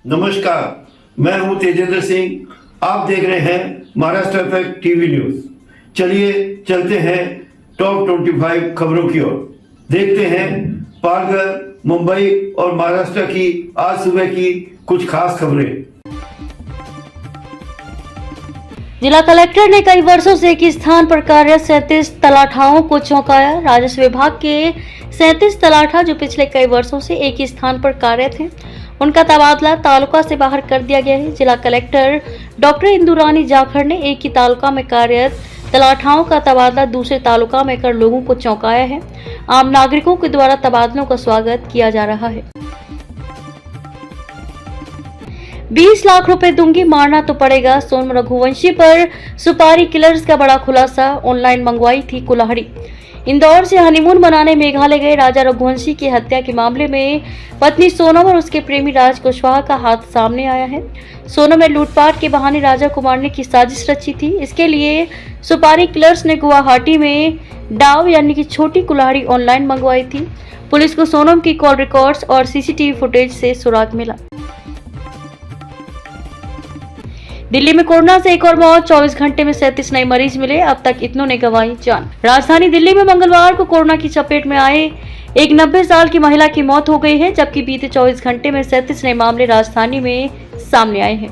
नमस्कार, मैं हूं तेजेंद्र सिंह। आप देख रहे हैं महाराष्ट्र इफेक्ट टीवी न्यूज। चलिए चलते हैं टॉप 25 खबरों की ओर। देखते हैं पालघर, मुंबई और महाराष्ट्र की आज सुबह की कुछ खास खबरें। जिला कलेक्टर ने कई वर्षों से एक ही स्थान पर कार्यरत 37 तलाठाओं को चौंकाया। राजस्व विभाग के 37 तलाठा जो पिछले कई वर्षों से एक ही स्थान पर कार्यरत हैं, उनका तबादला तालुका से बाहर कर दिया गया है। जिला कलेक्टर डॉक्टर इंदुरानी जाखड़ ने एक ही तालुका में कार्यरत तलाठाओं का तबादला दूसरे तालुका में कर लोगों को चौंकाया है। आम नागरिकों के द्वारा तबादलों का स्वागत किया जा रहा है। 20 लाख रुपए दूंगी, मारना तो पड़ेगा। सोनम रघुवंशी पर सुपारी किलर्स का बड़ा खुलासा। ऑनलाइन मंगवाई थी कुल्हाड़ी। इंदौर से हनीमून मनाने मेघालय गए राजा रघुवंशी की हत्या के मामले में पत्नी सोनम और उसके प्रेमी राज कुशवाहा का हाथ सामने आया है। सोनम ने लूटपाट के बहाने राजा को मारने की साजिश रची थी। इसके लिए सुपारी किलर्स ने गुवाहाटी में डाव यानी कि छोटी कुल्हाड़ी ऑनलाइन मंगवाई थी। पुलिस को सोनम की कॉल रिकॉर्ड्स और सीसीटीवी फुटेज से सुराग मिला। दिल्ली में कोरोना से एक और मौत। 24 घंटे में 37 नए मरीज मिले। अब तक इतनों ने गंवाई जान। राजधानी दिल्ली में मंगलवार को कोरोना की चपेट में आए एक 90 साल की महिला की मौत हो गई है, जबकि बीते 24 घंटे में 37 नए मामले राजधानी में सामने आए हैं।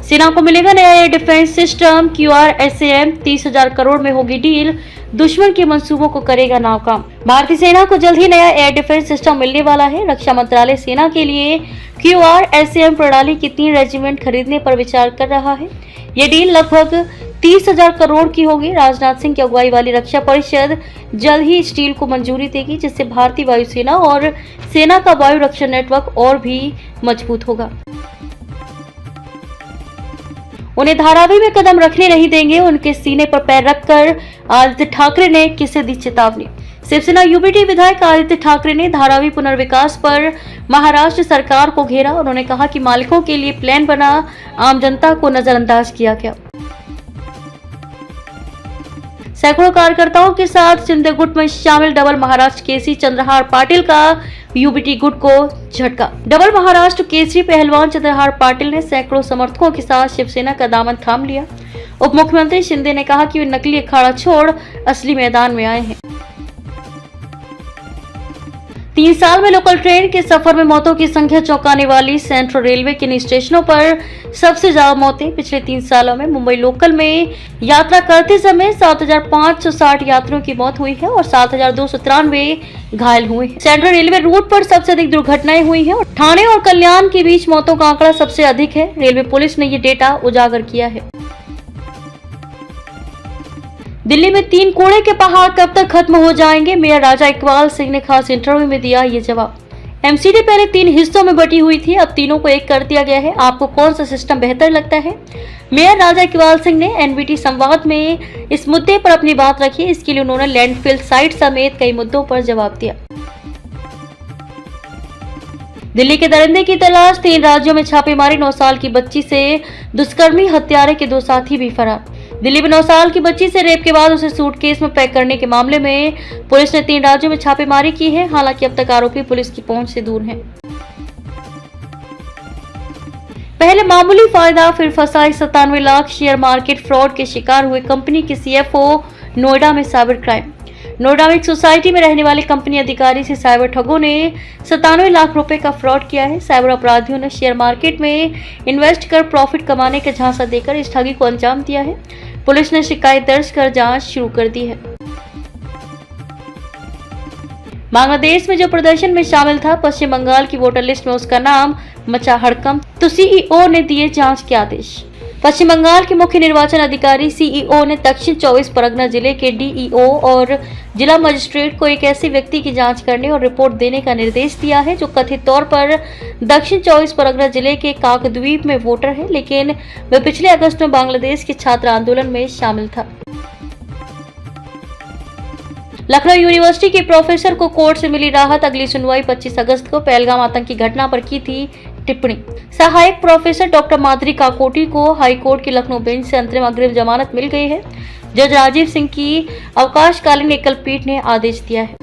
सेना को मिलेगा नया air defence system. QRSAM 30,000 crore में होगी डील। दुश्मन के मंसूबों को करेगा नाकाम। भारतीय सेना को जल्द ही नया एयर डिफेंस सिस्टम मिलने वाला है। रक्षा मंत्रालय सेना के लिए QRSAM प्रणाली की 3 रेजिमेंट खरीदने पर विचार कर रहा है। यह डील लगभग 30,000 करोड़ की होगी। राजनाथ सिंह की अगुवाई वाली रक्षा परिषद जल्द ही इस डील को मंजूरी देगी, जिससे भारतीय वायुसेना और सेना का वायु रक्षा नेटवर्क और भी मजबूत होगा। उन्हें धारावी में कदम रखने नहीं देंगे, उनके सीने पर पैर रखकर आदित्य ठाकरे ने किसे दी चेतावनी। शिवसेना यूबीटी विधायक आदित्य ठाकरे ने धारावी पुनर्विकास पर महाराष्ट्र सरकार को घेरा। उन्होंने कहा कि मालिकों के लिए प्लान बना, आम जनता को नजरअंदाज किया गया। सैकड़ों कार्यकर्ताओं के साथ शिंदे गुट में शामिल डबल महाराष्ट्र केसरी चंद्रहार पाटिल का यूबीटी गुट को झटका। डबल महाराष्ट्र केसरी पहलवान चंद्रहार पाटिल ने सैकड़ों समर्थकों के साथ शिवसेना का दामन थाम लिया। उप मुख्यमंत्री शिंदे ने कहा कि वे नकली अखाड़ा छोड़ असली मैदान में आए हैं। 3 साल में लोकल ट्रेन के सफर में मौतों की संख्या चौंकाने वाली। सेंट्रल रेलवे के इन स्टेशनों पर सबसे ज्यादा मौतें पिछले 3 सालों में। मुंबई लोकल में यात्रा करते समय 7,560 यात्रियों की मौत हुई है और 7,293 घायल हुए हैं। सेंट्रल रेलवे रूट पर सबसे अधिक दुर्घटनाएं हुई हैं और ठाणे और कल्याण के बीच मौतों का आंकड़ा सबसे अधिक है। रेलवे पुलिस ने ये डेटा उजागर किया है। दिल्ली में 3 कूड़े के पहाड़ कब तक खत्म हो जाएंगे? मेयर राजा इकबाल सिंह ने खास इंटरव्यू में दिया ये जवाब। एमसीडी पहले 3 हिस्सों में बटी हुई थी, अब तीनों को एक कर दिया गया है। आपको कौन सा सिस्टम बेहतर लगता है? मेयर राजा इकबाल सिंह ने एनबीटी संवाद में इस मुद्दे पर अपनी बात रखी। इसके लिए उन्होंने लैंडफिल साइट समेत कई मुद्दों पर जवाब दिया। दिल्ली के दरिंदे की तलाश। 3 राज्यों में छापेमारी। 9 साल की बच्ची से दुष्कर्मी, हत्यारे के 2 साथी भी फरार। दिल्ली में 9 साल की बच्ची से रेप के बाद उसे सूटकेस में पैक करने के मामले में पुलिस ने 3 राज्यों में छापेमारी की है। हालांकि अब तक आरोपी पुलिस की पहुंच से दूर हैं। पहले मामूली फायदा, फिर फंसाई 97 लाख। शेयर मार्केट फ्रॉड के शिकार हुए कंपनी के CFO नोएडा में साइबर क्राइम। नोएडा में एक सोसाइटी में रहने वाले कंपनी अधिकारी से साइबर ठगों ने 97 लाख रुपए का फ्रॉड किया है। साइबर अपराधियों ने शेयर मार्केट में इन्वेस्ट कर प्रॉफिट कमाने का झांसा देकर इस ठगी को अंजाम दिया है। पुलिस ने शिकायत दर्ज कर जांच शुरू कर दी है। बांग्लादेश में जो प्रदर्शन में शामिल था, पश्चिम बंगाल की वोटर लिस्ट में उसका नाम मचा हड़कंप, तो CEO ने दिए जांच के आदेश। पश्चिम बंगाल के मुख्य निर्वाचन अधिकारी CEO ने दक्षिण 24 परगना जिले के DEO और जिला मजिस्ट्रेट को एक ऐसे व्यक्ति की जांच करने और रिपोर्ट देने का निर्देश दिया है जो कथित तौर पर दक्षिण 24 परगना जिले के काकद्वीप में वोटर है, लेकिन वह पिछले अगस्त में बांग्लादेश के छात्र आंदोलन में शामिल था। लखनऊ यूनिवर्सिटी के प्रोफेसर को कोर्ट से मिली राहत। अगली सुनवाई 25 अगस्त को। पहलगाम आतंकी घटना पर की थी टिप्पणी। सहायक प्रोफेसर डॉक्टर माधुरी काकोटी को हाईकोर्ट की लखनऊ बेंच से अंतरिम अग्रिम जमानत मिल गई है। जज राजीव सिंह की अवकाशकालीन एकल पीठ ने आदेश दिया है।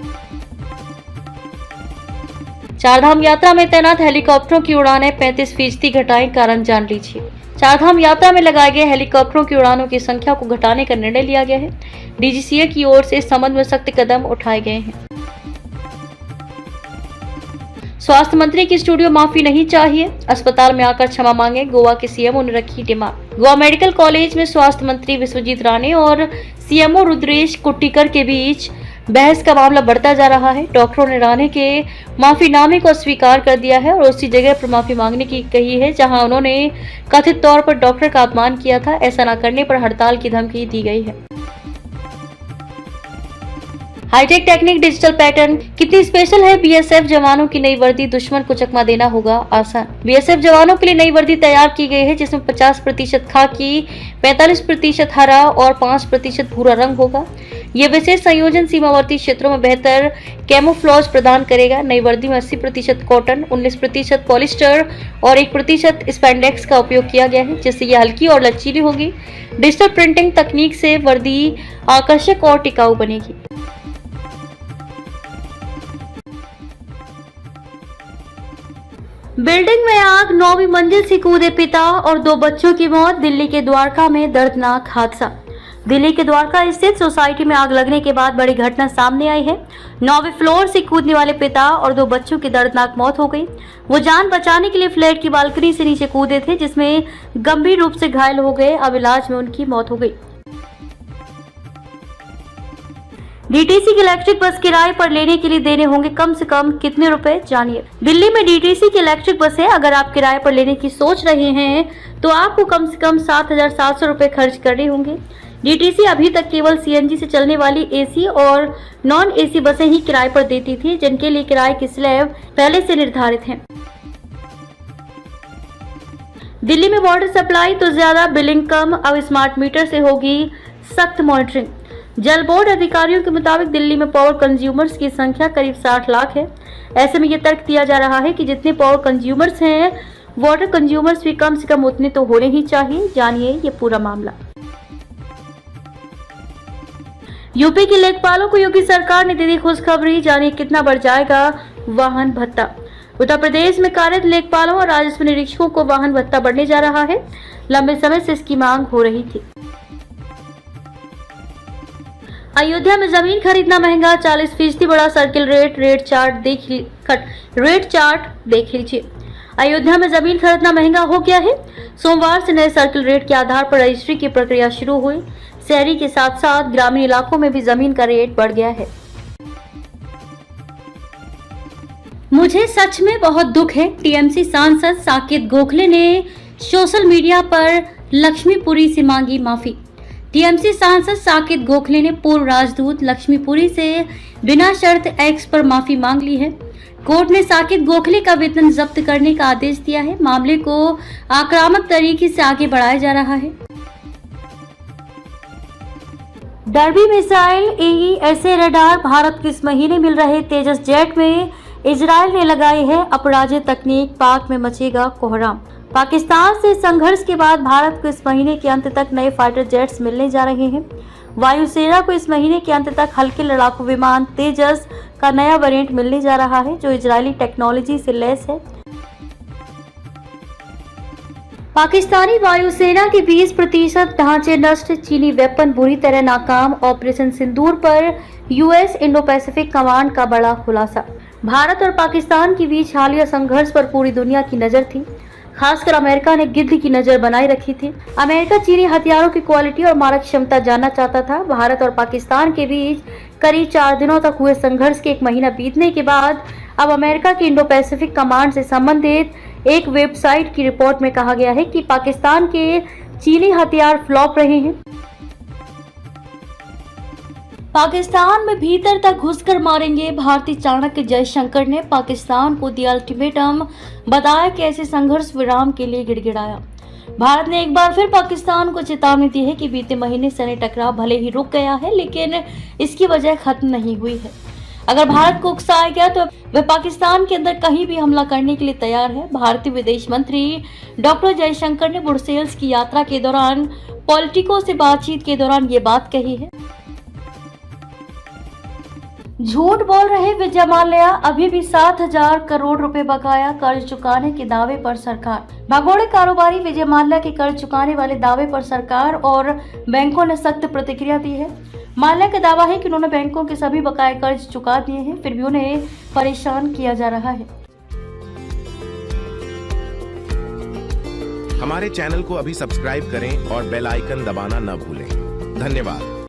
चारधाम यात्रा में तैनात हेलीकॉप्टरों की उड़ानें 35% घटाएं, कारण जान लीजिए। चारधाम यात्रा में लगाए गए हेलीकॉप्टरों की उड़ानों की संख्या को घटाने का निर्णय लिया गया है। डीजीसीए की ओर से इस संबंध में सख्त कदम उठाए गए हैं। स्वास्थ्य मंत्री की स्टूडियो माफी नहीं चाहिए, अस्पताल में आकर क्षमा मांगे, गोवा के सीएमओ ने रखी डिमांड। गोवा मेडिकल कॉलेज में स्वास्थ्य मंत्री विश्वजीत राणे और सीएमओ रुद्रेश कुट्टीकर के बीच बहस का मामला बढ़ता जा रहा है। डॉक्टरों ने राणे के माफीनामे को अस्वीकार कर दिया है और उसी जगह पर माफी मांगने की कही है जहां उन्होंने कथित तौर पर डॉक्टर का अपमान किया था। ऐसा न करने पर हड़ताल की धमकी दी गई है। हाईटेक टेक्निक डिजिटल पैटर्न कितनी स्पेशल है? बीएसएफ जवानों की नई वर्दी, दुश्मन को चकमा देना होगा आसान। बीएसएफ जवानों के लिए नई वर्दी तैयार की गई है जिसमें 50% खाकी, 45% हरा और 5% भूरा रंग होगा। ये विशेष संयोजन सीमावर्ती क्षेत्रों में बेहतर कैमोफ्लेज प्रदान करेगा। नई वर्दी में 80% कॉटन, 19% पॉलिस्टर और 1% स्पैंडेक्स का उपयोग किया गया है जिससे यह हल्की और लचीली होगी। डिजिटल प्रिंटिंग तकनीक से वर्दी आकर्षक और टिकाऊ बनेगी। बिल्डिंग में आग, 9वीं मंजिल से कूदे पिता और 2 बच्चों की मौत। दिल्ली के द्वारका में दर्दनाक हादसा। दिल्ली के द्वारका स्थित सोसाइटी में आग लगने के बाद बड़ी घटना सामने आई है। 9वें फ्लोर से कूदने वाले पिता और 2 बच्चों की दर्दनाक मौत हो गई। वो जान बचाने के लिए फ्लैट की बालकनी से नीचे कूदे थे जिसमें गंभीर रूप से घायल हो गए। अब इलाज में उनकी मौत हो गई। डीटीसी की इलेक्ट्रिक बस किराए पर लेने के लिए देने होंगे कम से कम कितने रुपए, जानिए। दिल्ली में डीटीसी की इलेक्ट्रिक बस है। अगर आप किराए पर लेने की सोच रहे हैं तो आपको कम से कम 7,700 रुपए खर्च करने होंगे। डीटीसी अभी तक केवल सीएनजी से चलने वाली एसी और नॉन एसी बसें ही किराए पर देती थी जिनके लिए किराए की स्लैब पहले से निर्धारित है। दिल्ली में वाटर सप्लाई तो ज्यादा, बिलिंग कम, अब स्मार्ट मीटर से होगी सख्त मॉनिटरिंग। जल बोर्ड अधिकारियों के मुताबिक दिल्ली में पावर कंज्यूमर्स की संख्या करीब 60 लाख है। ऐसे में यह तर्क दिया जा रहा है कि जितने पावर कंज्यूमर्स हैं वाटर कंज्यूमर्स भी कम से कम उतने तो होने ही चाहिए। जानिए ये पूरा मामला। यूपी के लेखपालों को योगी सरकार ने दे दी खुशखबरी, जानिए कितना बढ़ जाएगा वाहन भत्ता। उत्तर प्रदेश में कार्यरत लेखपालों और राजस्व निरीक्षकों को वाहन भत्ता बढ़ने जा रहा है। लंबे समय से इसकी मांग हो रही थी। अयोध्या में जमीन खरीदना महंगा, 40% बढ़ा सर्किल रेट चार्ट देख लीजिए। अयोध्या में जमीन खरीदना महंगा हो गया है। सोमवार से नए सर्किल रेट के आधार पर रजिस्ट्री की प्रक्रिया शुरू हुई। शहरी के साथ साथ ग्रामीण इलाकों में भी जमीन का रेट बढ़ गया है। मुझे सच में बहुत दुख है, टीएमसी सांसद साकेत गोखले ने सोशल मीडिया पर लक्ष्मीपुरी से मांगी माफी। टीएमसी सांसद साकेत गोखले ने पूर्व राजदूत लक्ष्मीपुरी से बिना शर्त एक्स पर माफी मांग ली है। कोर्ट ने साकेत गोखले का वेतन जब्त करने का आदेश दिया है। मामले को आक्रामक तरीके से आगे बढ़ाया जा रहा है। Derby missile, AESA radar, Bharat को इस महीने मिल रहे तेजस जेट में इजराइल ने लगाई है अपराजित तकनीक, पाक में मचेगा कोहराम। पाकिस्तान से संघर्ष के बाद भारत को इस महीने के अंत तक नए फाइटर जेट्स मिलने जा रहे हैं। वायुसेना को इस महीने के अंत तक हल्के लड़ाकू विमान तेजस का नया वेरिएंट मिलने जा रहा है जो इजरायली टेक्नोलॉजी से लैस है। पाकिस्तानी वायुसेना के 20% ढांचे नष्ट, चीनी वेपन बुरी तरह नाकाम, ऑपरेशन सिंदूर पर यूएस इंडो पैसिफिक कमांड का बड़ा खुलासा। भारत और पाकिस्तान के बीच हालिया संघर्ष पर पूरी दुनिया की नजर थी, खासकर अमेरिका ने गिद्ध की नजर बनाए रखी थी। अमेरिका चीनी हथियारों की क्वालिटी और मारक क्षमता जानना चाहता था। भारत और पाकिस्तान के बीच करीब 4 दिनों तक हुए संघर्ष के 1 महीना बीतने के बाद अब अमेरिका की इंडो पैसिफिक कमांड से संबंधित एक वेबसाइट की रिपोर्ट में कहा गया है कि पाकिस्तान के चीनी हथियार फ्लॉप रहे हैं। पाकिस्तान में भीतर तक घुसकर मारेंगे, भारतीय चाणक्य जयशंकर ने पाकिस्तान को दिया अल्टीमेटम, बताया कि ऐसे संघर्ष विराम के लिए गिड़गिड़ाया। भारत ने एक बार फिर पाकिस्तान को चेतावनी दी है कि बीते महीने सैन्य टकराव भले ही रुक गया है लेकिन इसकी वजह खत्म नहीं हुई है। अगर भारत को उकसाया गया तो वह पाकिस्तान के अंदर कहीं भी हमला करने के लिए तैयार है। भारतीय विदेश मंत्री डॉक्टर जयशंकर ने ब्रुसेल्स की यात्रा के दौरान पॉलिटिको से बातचीत के दौरान ये बात कही है। झूठ बोल रहे विजय माल्या, अभी भी 7,000 करोड़ रुपए बकाया कर्ज चुकाने के दावे पर सरकार। भगोड़े कारोबारी विजय माल्या के कर्ज चुकाने वाले दावे पर सरकार और बैंकों ने सख्त प्रतिक्रिया दी है। माल्या का दावा है कि उन्होंने बैंकों के सभी बकाया कर्ज चुका दिए हैं, फिर भी उन्हें परेशान किया जा रहा है। हमारे चैनल को अभी सब्सक्राइब करें और बेल आइकन दबाना न भूलें। धन्यवाद।